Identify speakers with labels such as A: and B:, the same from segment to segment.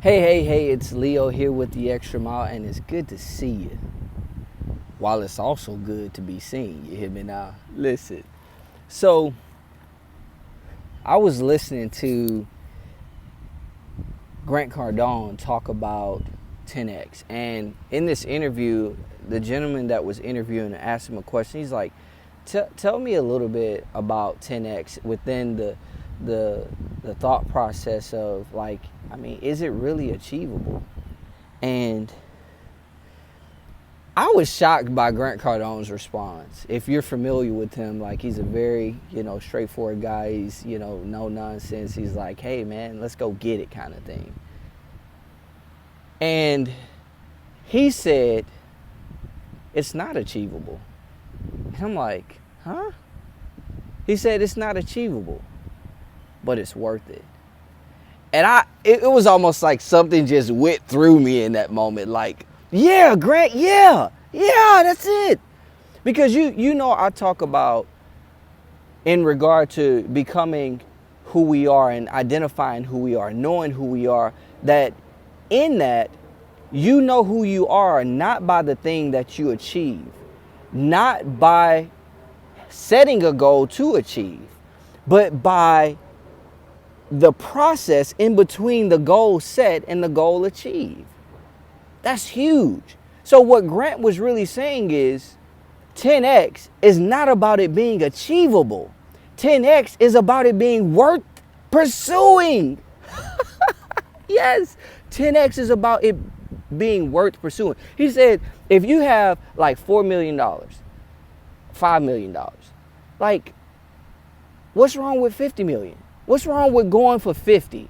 A: Hey, it's Leo here with the Extra Mile, and it's good to see you. While it's also good to be seen, you hear me now? Listen. So, I was listening to Grant Cardone talk about 10X, and in this interview, the gentleman that was interviewing asked him a question. He's like, tell me a little bit about 10X within the thought process of, like, I mean, is it really achievable? And I was shocked by Grant Cardone's response. If you're familiar with him, like, he's a very, straightforward guy. He's, no nonsense. He's like, hey man, let's go get it kind of thing. And he said, it's not achievable. And I'm like, huh? He said, it's not achievable, but it's worth it. And it was almost like something just went through me in that moment. Like, yeah, Grant, yeah, that's it. Because I talk about, in regard to becoming who we are and identifying who we are, knowing who we are, that in that, you know who you are not by the thing that you achieve, not by setting a goal to achieve, but by the process in between the goal set and the goal achieved. That's huge. So what Grant was really saying is 10X is not about it being achievable. 10X is about it being worth pursuing. Yes, 10X is about it being worth pursuing. He said, if you have like $4 million, $5 million, like, what's wrong with 50 million? What's wrong with going for 50?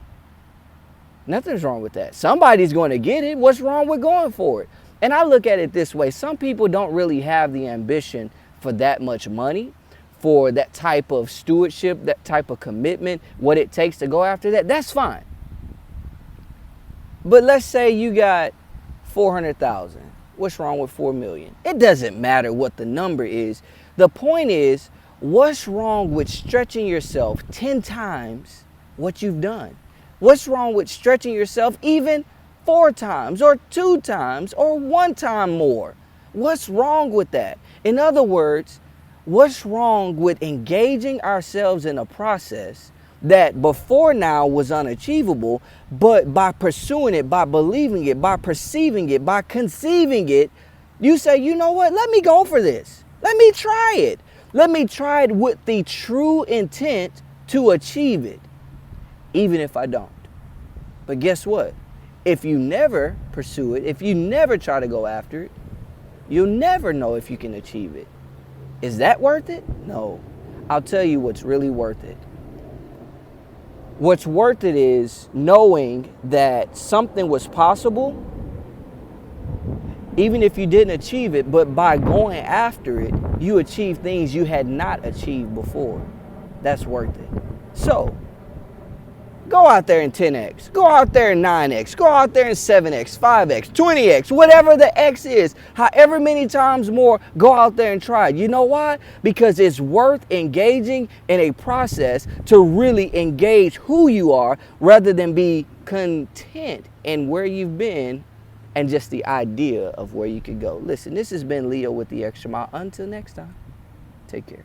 A: Nothing's wrong with that. Somebody's going to get it. What's wrong with going for it? And I look at it this way. Some people don't really have the ambition for that much money, for that type of stewardship, that type of commitment, what it takes to go after that. That's fine. But let's say you got 400,000. What's wrong with 4 million? It doesn't matter what the number is. The point is, what's wrong with stretching yourself 10 times what you've done? What's wrong with stretching yourself even 4 times or 2 times or 1 time more? What's wrong with that? In other words, what's wrong with engaging ourselves in a process that before now was unachievable, but by pursuing it, by believing it, by perceiving it, by conceiving it, you say, you know what, let me go for this. Let me try it. Let me try it with the true intent to achieve it, even if I don't. But guess what? If you never pursue it, if you never try to go after it, you'll never know if you can achieve it. Is that worth it? No. I'll tell you what's really worth it. What's worth it is knowing that something was possible, even if you didn't achieve it, but by going after it, you achieve things you had not achieved before. That's worth it. So, go out there in 10X, go out there in 9X, go out there in 7X, 5X, 20X, whatever the X is, however many times more, go out there and try it. You know why? Because it's worth engaging in a process to really engage who you are rather than be content in where you've been and just the idea of where you could go. Listen, this has been Leo with the Extra Mile. Until next time, take care.